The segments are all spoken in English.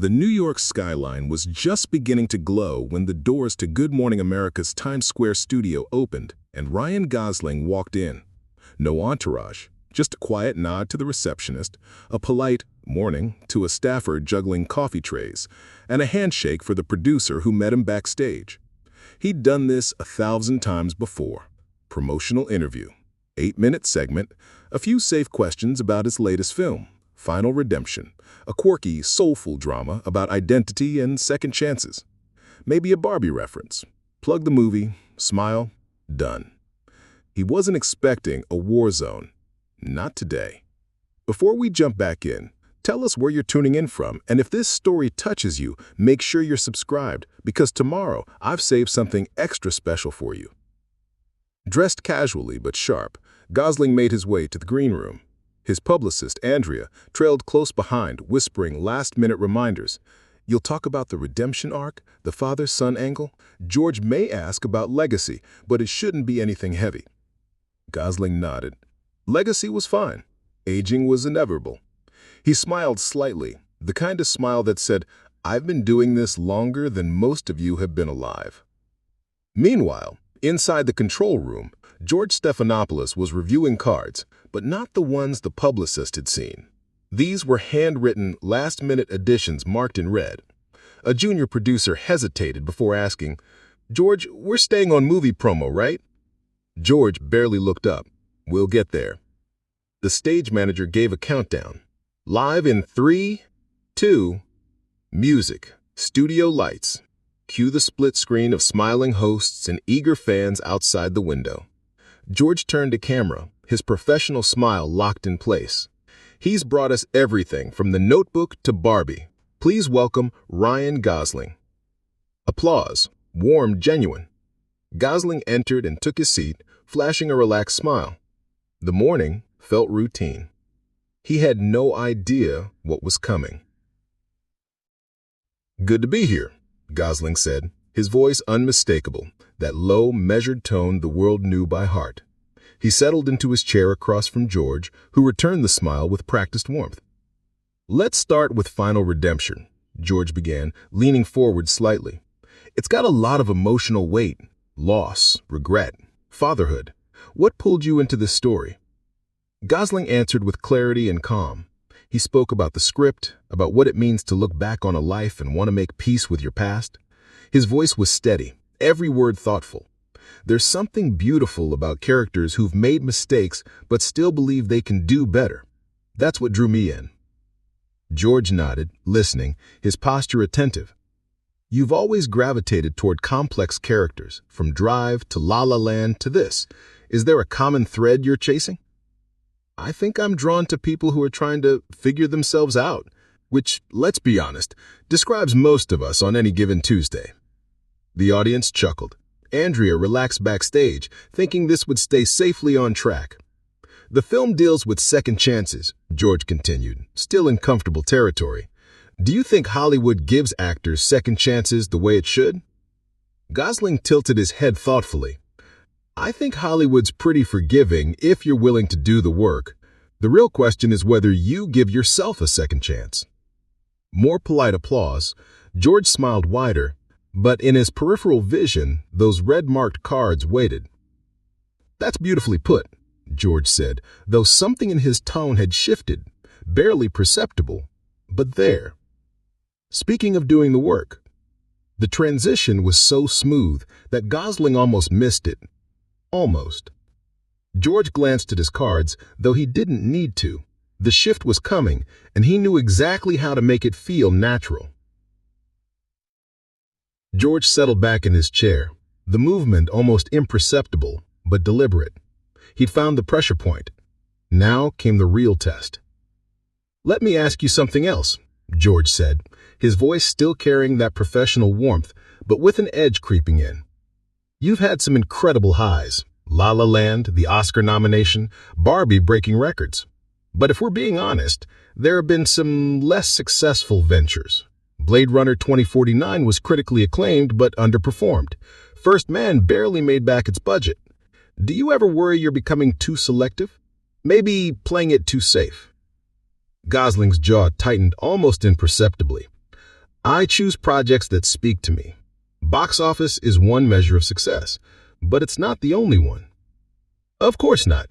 The New York skyline was just beginning to glow when the doors to Good Morning America's Times Square studio opened and Ryan Gosling walked in. No entourage, just a quiet nod to the receptionist, a polite morning to a staffer juggling coffee trays, and a handshake for the producer who met him backstage. He'd done this 1,000 times before. Promotional interview, 8-minute segment, a few safe questions about his latest film, Final Redemption, a quirky, soulful drama about identity and second chances. Maybe a Barbie reference. Plug the movie, smile, done. He wasn't expecting a war zone. Not today. Before we jump back in, tell us where you're tuning in from, and if this story touches you, make sure you're subscribed, because tomorrow I've saved something extra special for you. Dressed casually but sharp, Gosling made his way to the green room. His publicist, Andrea, trailed close behind, whispering last-minute reminders. You'll talk about the redemption arc, the father-son angle. George may ask about legacy, but it shouldn't be anything heavy. Gosling nodded. Legacy was fine. Aging was inevitable. He smiled slightly, the kind of smile that said, I've been doing this longer than most of you have been alive. Meanwhile, inside the control room, George Stephanopoulos was reviewing cards, but not the ones the publicist had seen. These were handwritten, last-minute additions marked in red. A junior producer hesitated before asking, George, we're staying on movie promo, right? George barely looked up. We'll get there. The stage manager gave a countdown. Live in 3, 2, music, studio lights. Cue the split screen of smiling hosts and eager fans outside the window. George turned to camera, his professional smile locked in place. He's brought us everything from The Notebook to Barbie. Please welcome Ryan Gosling. Applause, warm, genuine. Gosling entered and took his seat, flashing a relaxed smile. The morning felt routine. He had no idea what was coming. Good to be here, Gosling said, his voice unmistakable, that low, measured tone the world knew by heart. He settled into his chair across from George, who returned the smile with practiced warmth. Let's start with Final Redemption, George began, leaning forward slightly. It's got a lot of emotional weight, loss, regret, fatherhood. What pulled you into this story? Gosling answered with clarity and calm. He spoke about the script, about what it means to look back on a life and want to make peace with your past. His voice was steady, every word thoughtful. There's something beautiful about characters who've made mistakes but still believe they can do better. That's what drew me in. George nodded, listening, his posture attentive. You've always gravitated toward complex characters, from Drive to La La Land to this. Is there a common thread you're chasing? I think I'm drawn to people who are trying to figure themselves out, which, let's be honest, describes most of us on any given Tuesday. The audience chuckled. Andrea relaxed backstage, thinking this would stay safely on track. The film deals with second chances, George continued, still in comfortable territory. Do you think Hollywood gives actors second chances the way it should? Gosling tilted his head thoughtfully. I think Hollywood's pretty forgiving if you're willing to do the work. The real question is whether you give yourself a second chance. More polite applause. George smiled wider, but in his peripheral vision, those red-marked cards waited. That's beautifully put, George said, though something in his tone had shifted, barely perceptible, but there. Speaking of doing the work, the transition was so smooth that Gosling almost missed it. Almost. George glanced at his cards, though he didn't need to. The shift was coming, and he knew exactly how to make it feel natural. George settled back in his chair, the movement almost imperceptible, but deliberate. He'd found the pressure point. Now came the real test. Let me ask you something else, George said, his voice still carrying that professional warmth, but with an edge creeping in. You've had some incredible highs. La La Land, the Oscar nomination, Barbie breaking records. But if we're being honest, there have been some less successful ventures. Blade Runner 2049 was critically acclaimed but underperformed. First Man barely made back its budget. Do you ever worry you're becoming too selective? Maybe playing it too safe? Gosling's jaw tightened almost imperceptibly. I choose projects that speak to me. Box office is one measure of success, but it's not the only one. Of course not.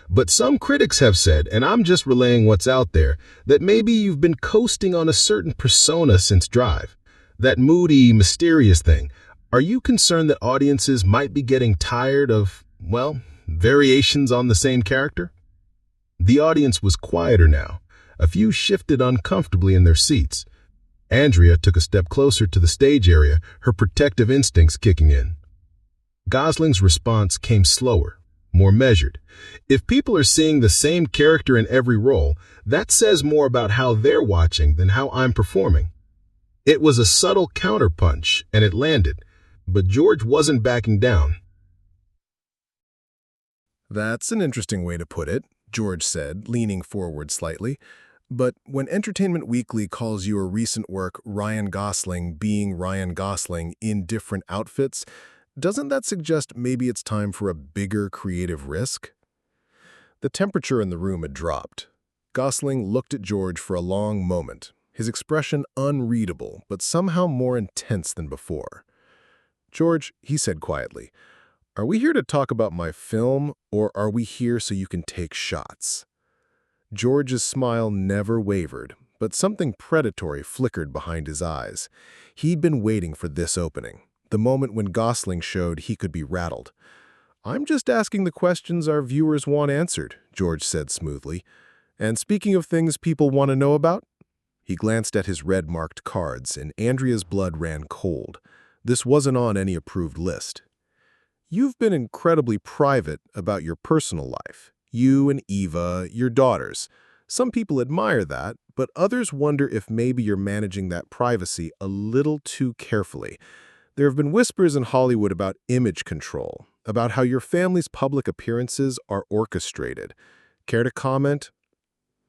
But some critics have said, and I'm just relaying what's out there, that maybe you've been coasting on a certain persona since Drive. That moody, mysterious thing. Are you concerned that audiences might be getting tired of, well, variations on the same character? The audience was quieter now. A few shifted uncomfortably in their seats. Andrea took a step closer to the stage area, her protective instincts kicking in. Gosling's response came slower, more measured. If people are seeing the same character in every role, that says more about how they're watching than how I'm performing. It was a subtle counterpunch, and it landed, but George wasn't backing down. That's an interesting way to put it, George said, leaning forward slightly. But when Entertainment Weekly calls your recent work Ryan Gosling being Ryan Gosling in different outfits, doesn't that suggest maybe it's time for a bigger creative risk? The temperature in the room had dropped. Gosling looked at George for a long moment, his expression unreadable, but somehow more intense than before. "George," he said quietly, "are we here to talk about my film, or are we here so you can take shots?" George's smile never wavered, but something predatory flickered behind his eyes. He'd been waiting for this opening, the moment when Gosling showed he could be rattled. "I'm just asking the questions our viewers want answered," George said smoothly. "And speaking of things people want to know about?" He glanced at his red-marked cards, and Andrea's blood ran cold. This wasn't on any approved list. "You've been incredibly private about your personal life. You and Eva, your daughters. Some people admire that, but others wonder if maybe you're managing that privacy a little too carefully. There have been whispers in Hollywood about image control, about how your family's public appearances are orchestrated. Care to comment?"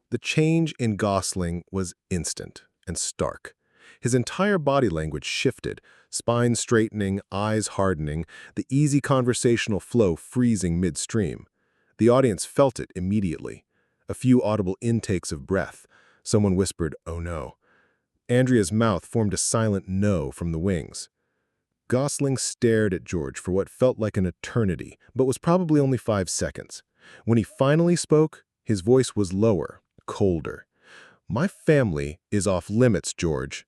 The change in Gosling was instant and stark. His entire body language shifted, spine straightening, eyes hardening, the easy conversational flow freezing midstream. The audience felt it immediately. A few audible intakes of breath. Someone whispered, "Oh no." Andrea's mouth formed a silent no from the wings. Gosling stared at George for what felt like an eternity, but was probably only 5 seconds. When he finally spoke, his voice was lower, colder. "My family is off limits, George."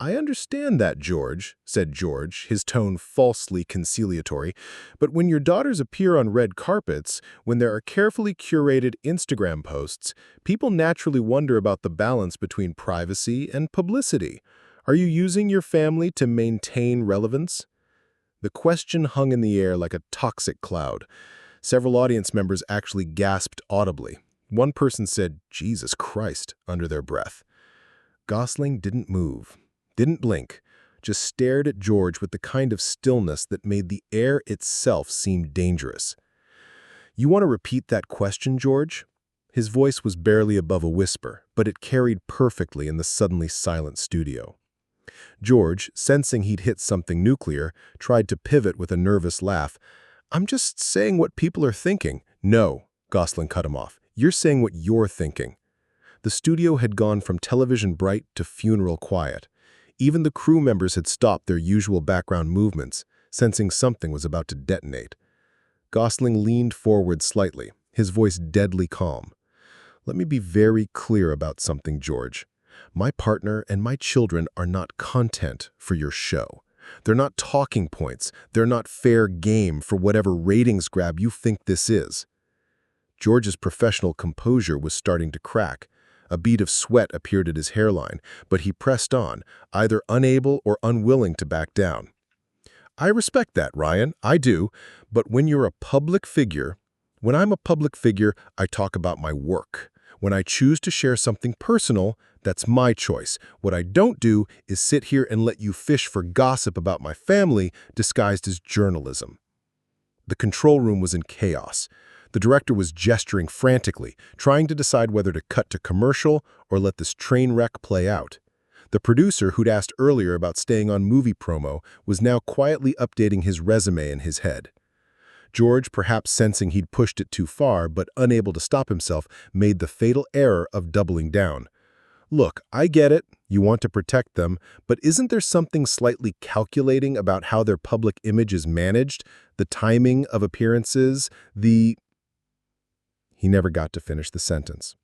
"I understand that, George," said George, his tone falsely conciliatory, "but when your daughters appear on red carpets, when there are carefully curated Instagram posts, people naturally wonder about the balance between privacy and publicity. Are you using your family to maintain relevance?" The question hung in the air like a toxic cloud. Several audience members actually gasped audibly. One person said, "Jesus Christ," under their breath. Gosling didn't move. Didn't blink, just stared at George with the kind of stillness that made the air itself seem dangerous. "You want to repeat that question, George?" His voice was barely above a whisper, but it carried perfectly in the suddenly silent studio. George, sensing he'd hit something nuclear, tried to pivot with a nervous laugh. "I'm just saying what people are thinking." "No," Gosling cut him off. "You're saying what you're thinking." The studio had gone from television bright to funeral quiet. Even the crew members had stopped their usual background movements, sensing something was about to detonate. Gosling leaned forward slightly, his voice deadly calm. "Let me be very clear about something, George. My partner and my children are not content for your show. They're not talking points. They're not fair game for whatever ratings grab you think this is." George's professional composure was starting to crack. A bead of sweat appeared at his hairline, but he pressed on, either unable or unwilling to back down. "I respect that, Ryan, I do, but when I'm a public figure, I talk about my work. When I choose to share something personal, that's my choice. What I don't do is sit here and let you fish for gossip about my family disguised as journalism." The control room was in chaos. The director was gesturing frantically, trying to decide whether to cut to commercial or let this train wreck play out. The producer, who'd asked earlier about staying on movie promo, was now quietly updating his resume in his head. George, perhaps sensing he'd pushed it too far but unable to stop himself, made the fatal error of doubling down. Look, I get it. You want to protect them, but isn't there something slightly calculating about how their public image is managed? The timing of appearances, the... He never got to finish the sentence.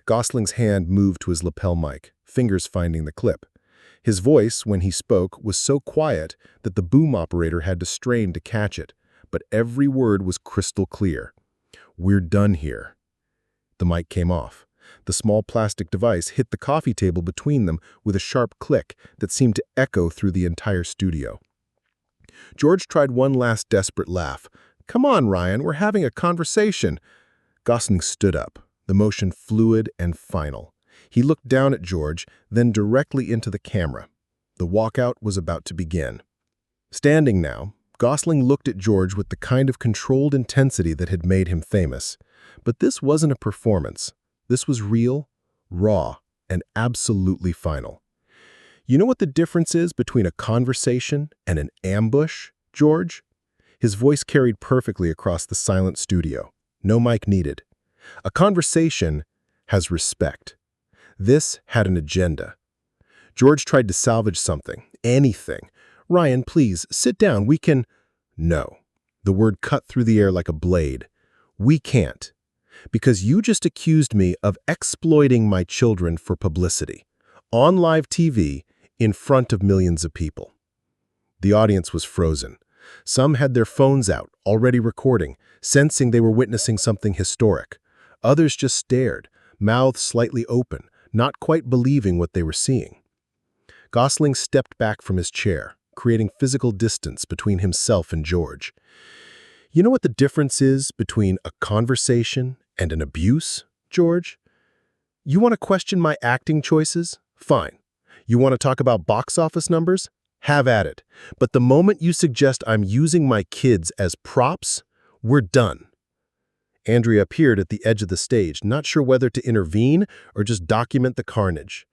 Gosling's hand moved to his lapel mic, fingers finding the clip. His voice, when he spoke, was so quiet that the boom operator had to strain to catch it, but every word was crystal clear. "We're done here." The mic came off. The small plastic device hit the coffee table between them with a sharp click that seemed to echo through the entire studio. George tried one last desperate laugh. "Come on, Ryan, we're having a conversation." Gosling stood up, the motion fluid and final. He looked down at George, then directly into the camera. The walkout was about to begin. Standing now, Gosling looked at George with the kind of controlled intensity that had made him famous. But this wasn't a performance. This was real, raw, and absolutely final. "You know what the difference is between a conversation and an ambush, George?" His voice carried perfectly across the silent studio. No mic needed. A conversation has respect. This had an agenda. George tried to salvage something, anything. "Ryan, please, sit down, we can—" No. The word cut through the air like a blade. "We can't. Because you just accused me of exploiting my children for publicity. On live TV, in front of millions of people." The audience was frozen. Some had their phones out, already recording, sensing they were witnessing something historic. Others just stared, mouths slightly open, not quite believing what they were seeing. Gosling stepped back from his chair, creating physical distance between himself and George. "You know what the difference is between a conversation and an abuse, George? You want to question my acting choices? Fine. You want to talk about box office numbers? Have at it. But the moment you suggest I'm using my kids as props, we're done." Andrea appeared at the edge of the stage, not sure whether to intervene or just document the carnage.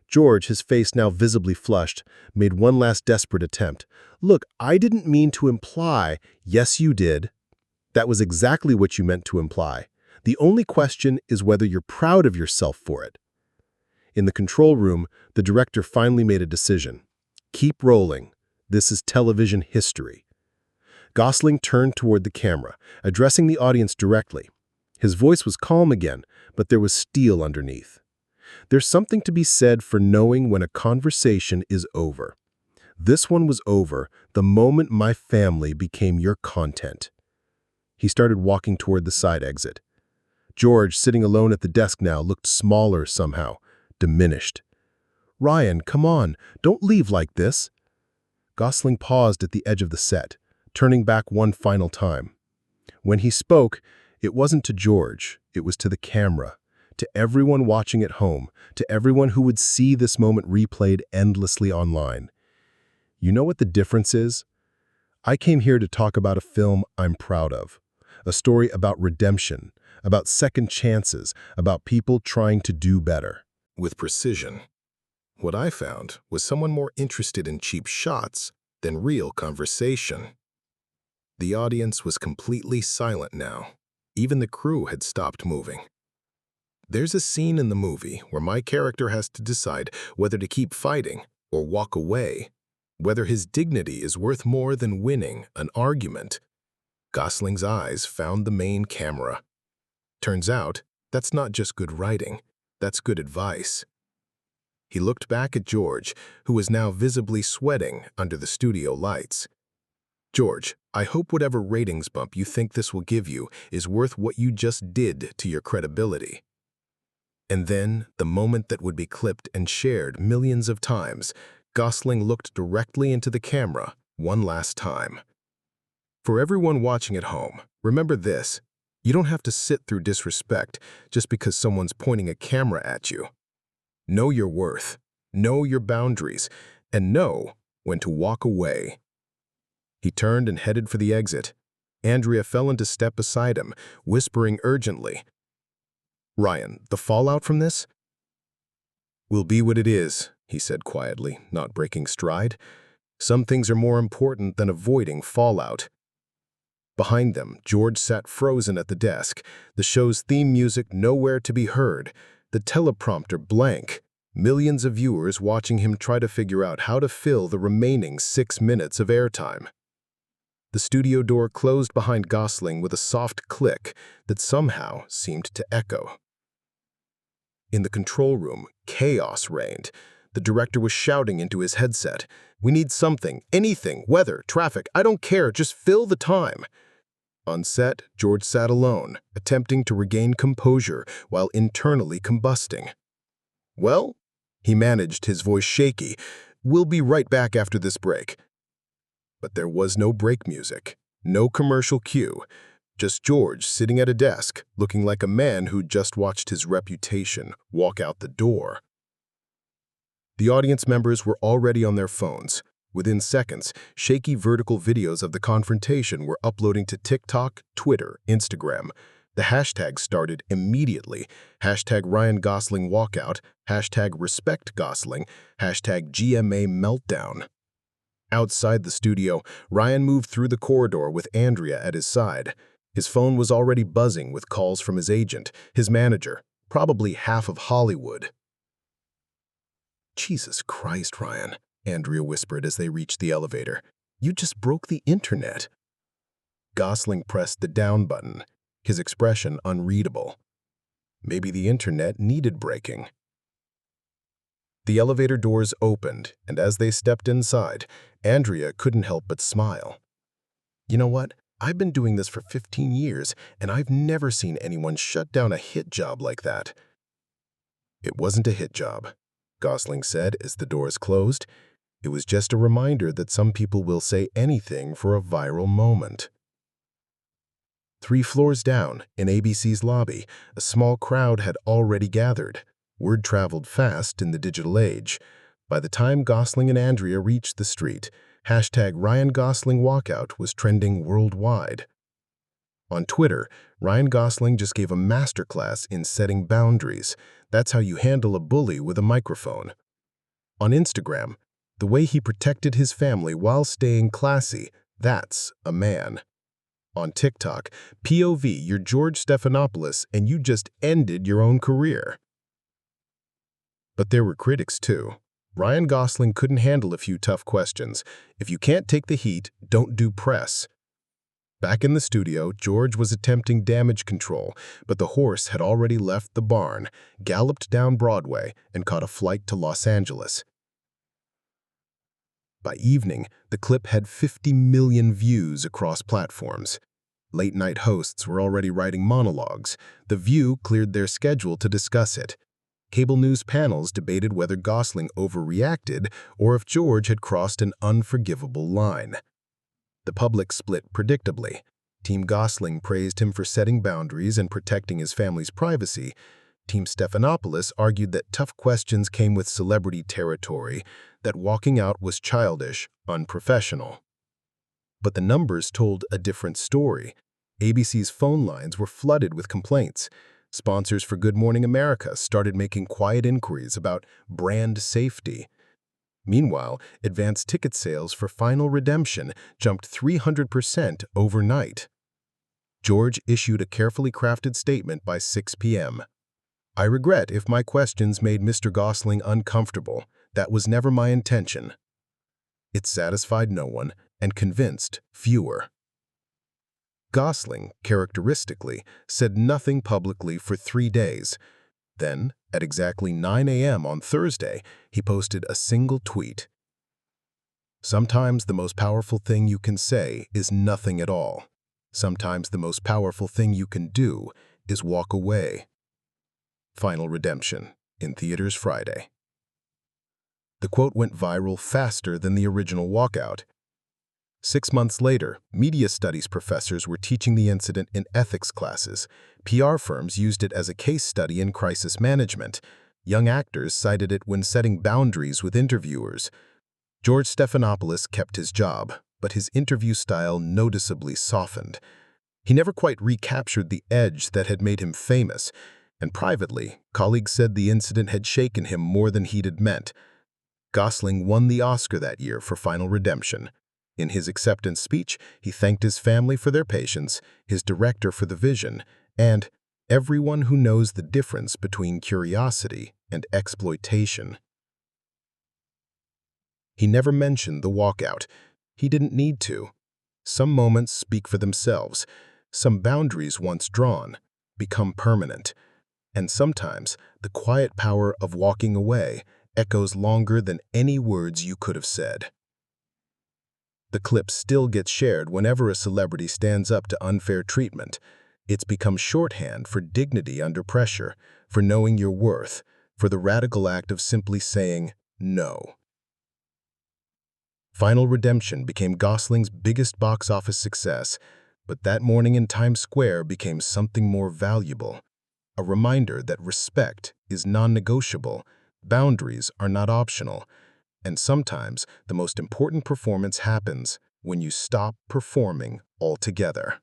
George, his face now visibly flushed, made one last desperate attempt. "Look, I didn't mean to imply—" "Yes, you did. That was exactly what you meant to imply. The only question is whether you're proud of yourself for it." In the control room, the director finally made a decision. "Keep rolling. This is television history." Gosling turned toward the camera, addressing the audience directly. His voice was calm again, but there was steel underneath. "There's something to be said for knowing when a conversation is over. This one was over the moment my family became your content." He started walking toward the side exit. George, sitting alone at the desk now, looked smaller somehow, diminished. "Ryan, come on, don't leave like this." Gosling paused at the edge of the set, turning back one final time. When he spoke, it wasn't to George, it was to the camera, to everyone watching at home, to everyone who would see this moment replayed endlessly online. "You know what the difference is? I came here to talk about a film I'm proud of, a story about redemption, about second chances, about people trying to do better." With precision. What I found was someone more interested in cheap shots than real conversation. The audience was completely silent now. Even the crew had stopped moving. There's a scene in the movie where my character has to decide whether to keep fighting or walk away, whether his dignity is worth more than winning an argument. Gosling's eyes found the main camera. Turns out, that's not just good writing, that's good advice. He looked back at George, who was now visibly sweating under the studio lights. "George, I hope whatever ratings bump you think this will give you is worth what you just did to your credibility." And then, the moment that would be clipped and shared millions of times, Gosling looked directly into the camera one last time. For everyone watching at home, remember this: you don't have to sit through disrespect just because someone's pointing a camera at you. Know your worth, know your boundaries, and know when to walk away. He turned and headed for the exit. Andrea fell into step beside him, whispering urgently, "Ryan, the fallout from this will be what it is," he said quietly, not breaking stride. "Some things are more important than avoiding fallout." Behind them, George sat frozen at the desk, the show's theme music nowhere to be heard, the teleprompter blank. millions of viewers watching him try to figure out how to fill the remaining 6 minutes of airtime. The studio door closed behind Gosling with a soft click that somehow seemed to echo. In the control room, chaos reigned. The director was shouting into his headset, "We need something, anything, weather, traffic, I don't care, just fill the time." On set, George sat alone, attempting to regain composure while internally combusting. "Well," he managed, his voice shaky, "we'll be right back after this break." But there was no break music, no commercial cue, just George sitting at a desk, looking like a man who'd just watched his reputation walk out the door. The audience members were already on their phones. Within seconds, shaky vertical videos of the confrontation were uploading to TikTok, Twitter, Instagram. The hashtags started immediately. Hashtag Ryan Gosling walkout, hashtag respect Gosling, hashtag GMA meltdown. Outside the studio, Ryan moved through the corridor with Andrea at his side. His phone was already buzzing with calls from his agent, his manager, probably half of Hollywood. "Jesus Christ, Ryan," Andrea whispered as they reached the elevator. "You just broke the internet." Gosling pressed the down button, his expression unreadable. Maybe the internet needed breaking. The elevator doors opened, and as they stepped inside, Andrea couldn't help but smile. "You know what? I've been doing this for 15 years, and I've never seen anyone shut down a hit job like that." "It wasn't a hit job," Gosling said as the doors closed. "It was just a reminder that some people will say anything for a viral moment." 3 floors down, in ABC's lobby, a small crowd had already gathered. Word traveled fast in the digital age. By the time Gosling and Andrea reached the street, hashtag Ryan Gosling walkout was trending worldwide. On Twitter, Ryan Gosling just gave a masterclass in setting boundaries. That's how you handle a bully with a microphone. On Instagram, the way he protected his family while staying classy, that's a man. On TikTok, POV, you're George Stephanopoulos and you just ended your own career. But there were critics too. Ryan Gosling couldn't handle a few tough questions. If you can't take the heat, don't do press. Back in the studio, George was attempting damage control, but the horse had already left the barn, galloped down Broadway, and caught a flight to Los Angeles. By evening, the clip had 50 million views across platforms. Late-night hosts were already writing monologues. The View cleared their schedule to discuss it. Cable news panels debated whether Gosling overreacted or if George had crossed an unforgivable line. The public split predictably. Team Gosling praised him for setting boundaries and protecting his family's privacy. Team Stephanopoulos argued that tough questions came with celebrity territory, that walking out was childish, unprofessional. But the numbers told a different story. ABC's phone lines were flooded with complaints. Sponsors for Good Morning America started making quiet inquiries about brand safety. Meanwhile, advance ticket sales for Final Redemption jumped 300% overnight. George issued a carefully crafted statement by 6 p.m. "I regret if my questions made Mr. Gosling uncomfortable. That was never my intention." It satisfied no one and convinced fewer. Gosling, characteristically, said nothing publicly for 3 days. Then, at exactly 9 a.m. on Thursday, he posted a single tweet. "Sometimes the most powerful thing you can say is nothing at all. Sometimes the most powerful thing you can do is walk away." Final Redemption, in theaters Friday. The quote went viral faster than the original walkout. 6 months later, media studies professors were teaching the incident in ethics classes. PR firms used it as a case study in crisis management. Young actors cited it when setting boundaries with interviewers. George Stephanopoulos kept his job, but his interview style noticeably softened. He never quite recaptured the edge that had made him famous, and privately, colleagues said the incident had shaken him more than he'd meant. Gosling won the Oscar that year for Final Redemption. In his acceptance speech, he thanked his family for their patience, his director for the vision, and Everyone who knows the difference between curiosity and exploitation. He never mentioned the walkout. He didn't need to. Some moments speak for themselves. Some boundaries once drawn become permanent. And sometimes the quiet power of walking away echoes longer than any words you could have said. The clip still gets shared whenever a celebrity stands up to unfair treatment. It's become shorthand for dignity under pressure, for knowing your worth, for the radical act of simply saying no. Final Redemption became Gosling's biggest box office success, but that morning in Times Square became something more valuable. A reminder that respect is non-negotiable, boundaries are not optional, and sometimes the most important performance happens when you stop performing altogether.